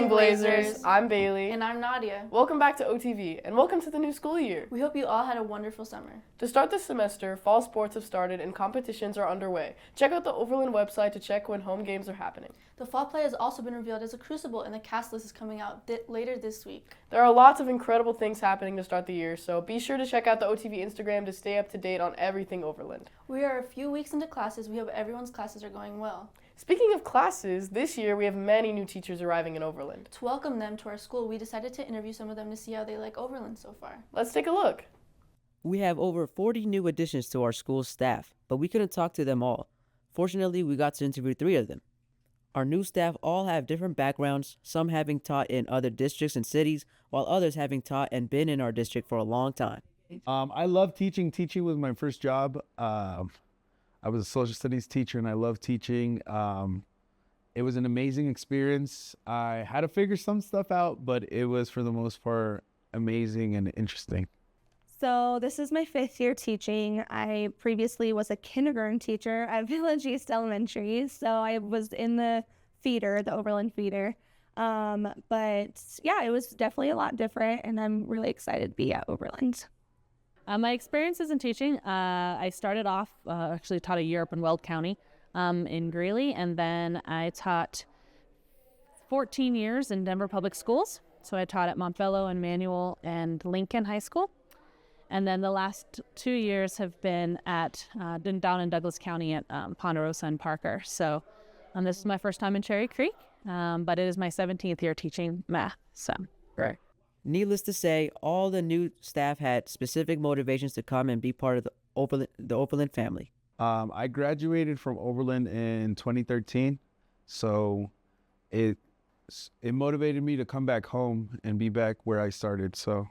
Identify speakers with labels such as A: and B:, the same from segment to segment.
A: morning, Blazers. I'm Bailey.
B: And I'm Nadia.
A: Welcome back to OTV, and welcome to the new school year.
B: We hope you all had a wonderful summer.
A: To start this semester, fall sports have started and competitions are underway. Check out the Overland website to check when home games are happening.
B: The fall play has also been revealed as a crucible, and the cast list is coming out later this week.
A: There are lots of incredible things happening to start the year, so be sure to check out the OTV Instagram to stay up to date on everything Overland.
B: We are a few weeks into classes. We hope everyone's classes are going well.
A: Speaking of classes, this year we have many new teachers arriving in Overland.
B: To welcome them to our school, we decided to interview some of them to see how they like Overland so far.
A: Let's take a look.
C: We have over 40 new additions to our school staff, but we couldn't talk to them all. Fortunately, we got to interview 3 of them. Our new staff all have different backgrounds, some having taught in other districts and cities, while others having taught and been in our district for a long time.
D: I love teaching. Teaching was my first job. I was a social studies teacher and I love teaching. It was an amazing experience. I had to figure some stuff out, but it was for the most part amazing and interesting.
E: So this is my 5th year teaching. I previously was a kindergarten teacher at Village East Elementary, so I was in the feeder, the Overland feeder. But yeah, it was definitely a lot different, and I'm really excited to be at Overland.
F: My experiences in teaching, I started off, actually taught a year up in Weld County in Greeley, and then I taught 14 years in Denver Public Schools. So I taught at Montbello and Manual and Lincoln High School. And then the last 2 years have been down in Douglas County at Ponderosa and Parker. So this is my first time in Cherry Creek, but it is my 17th year teaching math. So
C: right. Needless to say, all the new staff had specific motivations to come and be part of the Overland family.
D: I graduated from Overland in 2013, so it motivated me to come back home and be back where I started. So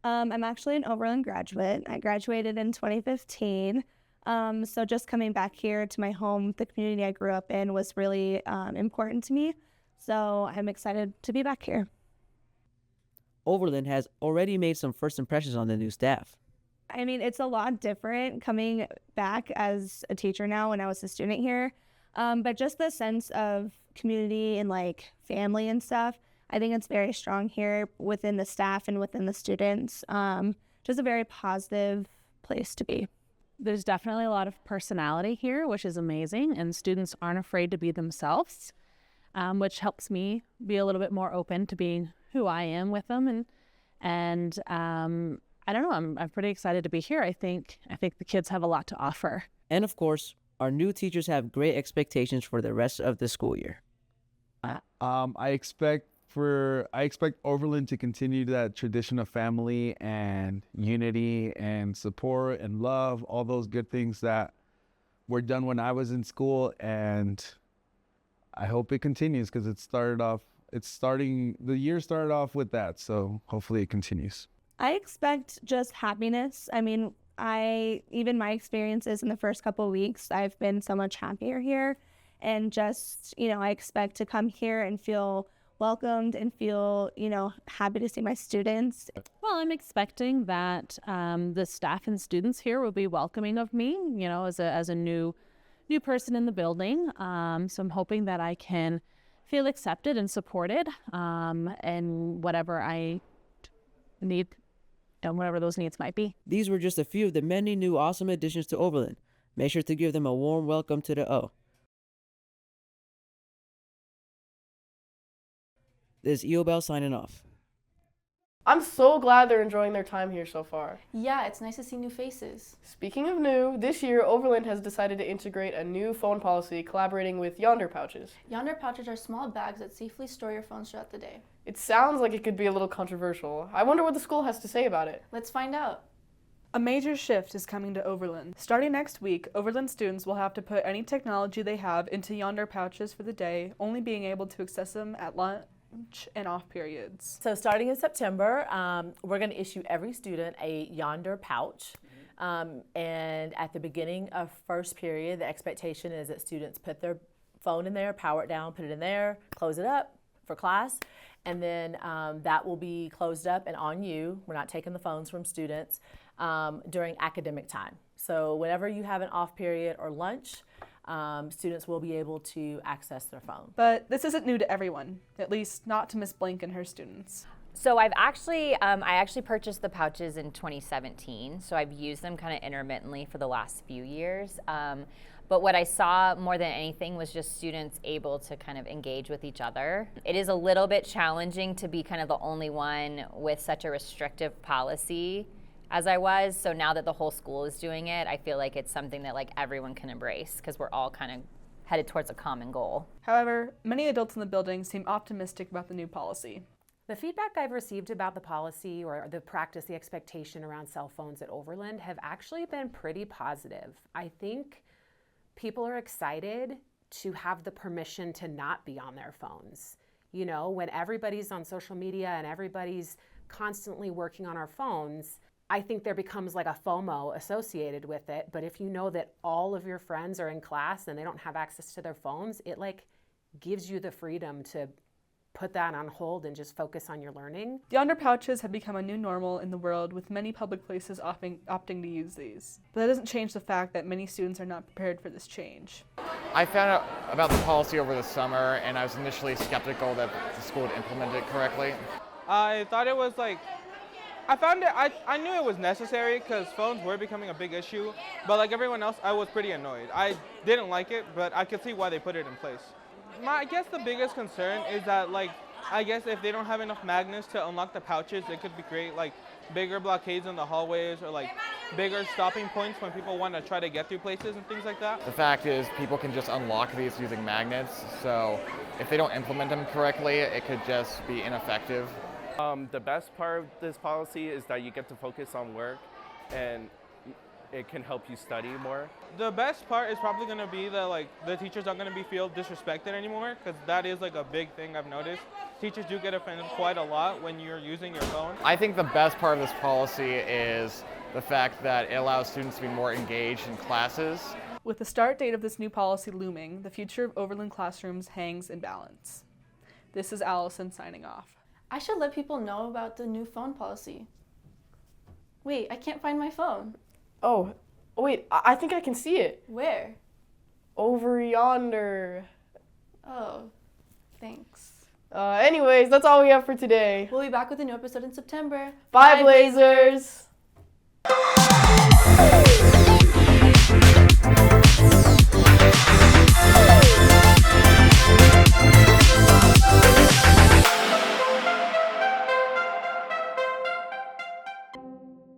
E: I'm actually an Overland graduate. I graduated in 2015. So just coming back here to my home, the community I grew up in, was really important to me. So I'm excited to be back here.
C: Overland has already made some first impressions on the new staff.
E: I mean, it's a lot different coming back as a teacher now when I was a student here. But just the sense of community and like family and stuff, I think it's very strong here within the staff and within the students. Just a very positive place to be.
F: there's definitely a lot of personality here, which is amazing, and students aren't afraid to be themselves, which helps me be a little bit more open to being who I am with them. And I don't know, I'm pretty excited to be here. I think the kids have a lot to offer.
C: And of course, our new teachers have great expectations for the rest of the school year.
D: I expect Overland to continue that tradition of family and unity and support and love, all those good things that were done when I was in school, and I hope it continues because the year started off with that, so hopefully it continues.
E: I expect just happiness. I mean, even my experiences in the first couple of weeks, I've been so much happier here, and just, I expect to come here and feel welcomed and feel, happy to see my students.
F: Well, I'm expecting that the staff and students here will be welcoming of me, as a new person in the building. So I'm hoping that I can feel accepted and supported, and whatever I need, and whatever those needs might be.
C: These were just a few of the many new awesome additions to Overland. Make sure to give them a warm welcome to the O. This is Eobel signing off.
A: I'm so glad they're enjoying their time here so far.
B: Yeah, it's nice to see new faces.
A: Speaking of new, this year Overland has decided to integrate a new phone policy collaborating with Yonder pouches.
B: Yonder pouches are small bags that safely store your phones throughout the day.
A: It sounds like it could be a little controversial. I wonder what the school has to say about it.
B: Let's find out.
G: A major shift is coming to Overland. Starting next week, Overland students will have to put any technology they have into Yonder pouches for the day, only being able to access them at lunch and off periods.
H: So starting in September, we're going to issue every student a Yonder pouch. And at the beginning of first period, the expectation is that students put their phone in there, power it down, put it in there, close it up for class. And then that will be closed up and on you. We're not taking the phones from students during academic time. So whenever you have an off period or lunch, students will be able to access their phone.
G: But this isn't new to everyone, at least not to Miss Blank and her students.
I: So I actually purchased the pouches in 2017. So I've used them kind of intermittently for the last few years. But what I saw more than anything was just students able to kind of engage with each other. It is a little bit challenging to be kind of the only one with such a restrictive policy as I was. So now that the whole school is doing it, I feel like it's something that like everyone can embrace because we're all kind of headed towards a common goal.
G: However, many adults in the building seem optimistic about the new policy.
J: The feedback I've received about the policy or the practice, the expectation around cell phones at Overland have actually been pretty positive. I think people are excited to have the permission to not be on their phones. You know, when everybody's on social media and everybody's constantly working on our phones, I think there becomes like a FOMO associated with it. But if you know that all of your friends are in class and they don't have access to their phones, it like gives you the freedom to put that on hold and just focus on your learning.
G: Yonder pouches have become a new normal in the world, with many public places opting to use these. But that doesn't change the fact that many students are not prepared for this change.
K: I found out about the policy over the summer, and I was initially skeptical that the school would implement it correctly.
L: I thought it was like, I knew it was necessary because phones were becoming a big issue, but like everyone else, I was pretty annoyed. I didn't like it, but I could see why they put it in place. I guess the biggest concern is that, like, I guess if they don't have enough magnets to unlock the pouches, it could be great, like bigger blockades in the hallways or like bigger stopping points when people want to try to get through places and things like that.
K: The fact is, people can just unlock these using magnets, so if they don't implement them correctly, it could just be ineffective.
M: The best part of this policy is that you get to focus on work and it can help you study more.
L: The best part is probably going to be that like the teachers aren't going to feel disrespected anymore, because that is like a big thing I've noticed. Teachers do get offended quite a lot when you're using your phone.
K: I think the best part of this policy is the fact that it allows students to be more engaged in classes.
G: With the start date of this new policy looming, the future of Overland classrooms hangs in balance. This is Allison signing off.
B: I should let people know about the new phone policy. Wait, I can't find my phone.
A: Oh, wait, I think I can see it.
B: Where?
A: Over yonder.
B: Oh, thanks.
A: Anyways, that's all we have for today.
B: We'll be back with a new episode in September.
A: Bye, Blazers!